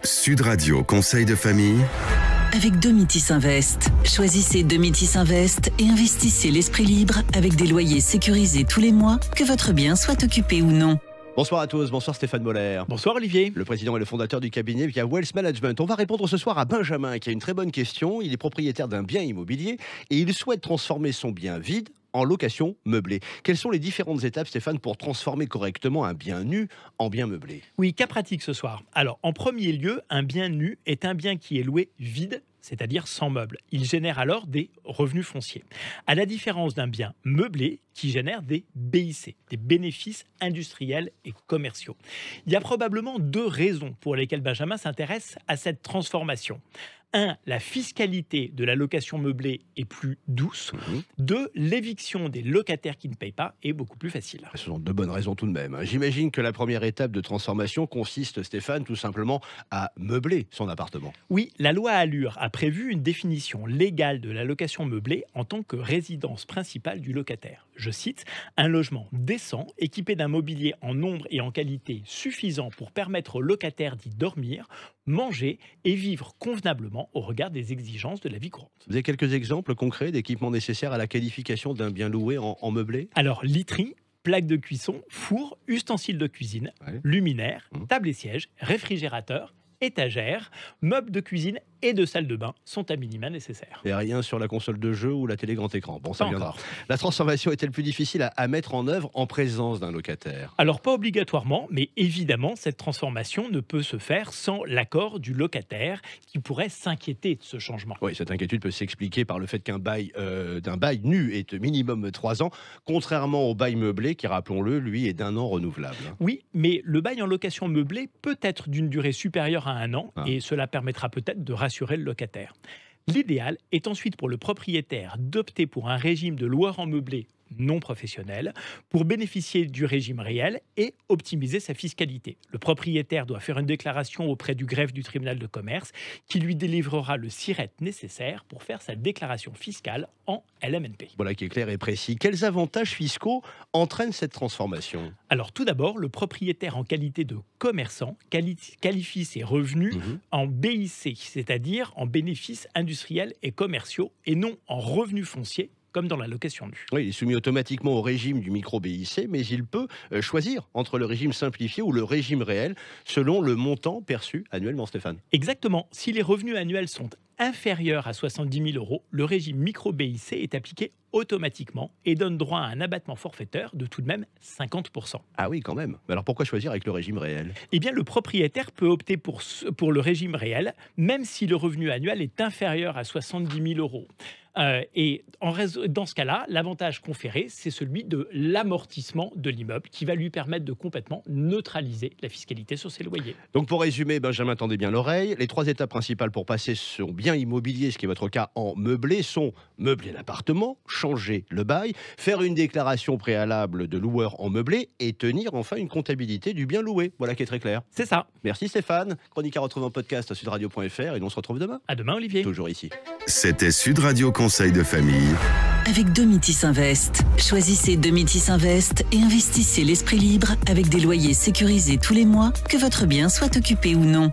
Sud Radio Conseil de famille avec Domitis Invest. Choisissez Domitis Invest et investissez l'esprit libre avec des loyers sécurisés tous les mois, que votre bien soit occupé ou non. Bonsoir à tous, bonsoir Stéphane Moller. Bonsoir Olivier. Le président et le fondateur du cabinet via Wealth Management. On va répondre ce soir à Benjamin qui a une très bonne question. Il est propriétaire d'un bien immobilier et il souhaite transformer son bien vide en location meublée. Quelles sont les différentes étapes, Stéphane, pour transformer correctement un bien nu en bien meublé? Oui, cas pratique ce soir. Alors, en premier lieu, un bien nu est un bien qui est loué vide, c'est-à-dire sans meubles. Il génère alors des revenus fonciers. À la différence d'un bien meublé qui génère des BIC, des bénéfices industriels et commerciaux. Il y a probablement deux raisons pour lesquelles Benjamin s'intéresse à cette transformation. 1. La fiscalité de la location meublée est plus douce. 2. L'éviction des locataires qui ne payent pas est beaucoup plus facile. Ce sont de bonnes raisons tout de même. J'imagine que la première étape de transformation consiste, Stéphane, tout simplement à meubler son appartement. Oui, la loi Allure a prévu une définition légale de la location meublée en tant que résidence principale du locataire. Je cite, « Un logement décent, équipé d'un mobilier en nombre et en qualité suffisant pour permettre au locataire d'y dormir, manger et vivre convenablement au regard des exigences de la vie courante. » Vous avez quelques exemples concrets d'équipements nécessaires à la qualification d'un bien loué en meublé? Alors, literie, plaque de cuisson, four, ustensiles de cuisine, luminaire, table et siège, réfrigérateur, étagère, meubles de cuisine et de salle de bain sont à minima nécessaires. Et rien sur la console de jeu ou la télé grand écran. Bon, ça viendra. La transformation est-elle plus difficile à mettre en œuvre en présence d'un locataire? Alors, pas obligatoirement, mais évidemment, cette transformation ne peut se faire sans l'accord du locataire qui pourrait s'inquiéter de ce changement. Oui, cette inquiétude peut s'expliquer par le fait qu'un bail nu est minimum 3 ans, contrairement au bail meublé qui, rappelons-le, lui, est d'1 an renouvelable. Oui, mais le bail en location meublée peut être d'une durée supérieure à 1 an et cela permettra peut-être de rassurer le locataire. L'idéal est ensuite pour le propriétaire d'opter pour un régime de loueur en meublé non professionnel pour bénéficier du régime réel et optimiser sa fiscalité. Le propriétaire doit faire une déclaration auprès du greffe du tribunal de commerce qui lui délivrera le SIRET nécessaire pour faire sa déclaration fiscale en LMNP. Voilà qui est clair et précis. Quels avantages fiscaux entraînent cette transformation? Alors tout d'abord, le propriétaire en qualité de commerçant qualifie ses revenus en BIC, c'est-à-dire en bénéfices industriels et commerciaux et non en revenus fonciers comme dans la location nue. Oui, il est soumis automatiquement au régime du micro-BIC, mais il peut choisir entre le régime simplifié ou le régime réel, selon le montant perçu annuellement, Stéphane. Exactement. Si les revenus annuels sont inférieurs à 70 000 €, le régime micro-BIC est appliqué automatiquement et donne droit à un abattement forfaitaire de tout de même 50%. Ah oui, quand même. Mais alors pourquoi choisir avec le régime réel? Eh bien, le propriétaire peut opter pour le régime réel, même si le revenu annuel est inférieur à 70 000 €. Et dans ce cas-là, l'avantage conféré, c'est celui de l'amortissement de l'immeuble qui va lui permettre de complètement neutraliser la fiscalité sur ses loyers. Donc pour résumer, Benjamin, tendez bien l'oreille. Les 3 étapes principales pour passer son bien immobilier, ce qui est votre cas, en meublé, sont meubler l'appartement, changer le bail, faire une déclaration préalable de loueur en meublé et tenir enfin une comptabilité du bien loué. Voilà qui est très clair. C'est ça. Merci Stéphane. Chronique à retrouver en podcast à sudradio.fr et nous on se retrouve demain. À demain Olivier. Toujours ici. C'était Sud Radio Conseil de famille Avec Domitis Invest. Choisissez Domitis Invest et investissez l'esprit libre avec des loyers sécurisés tous les mois, que votre bien soit occupé ou non.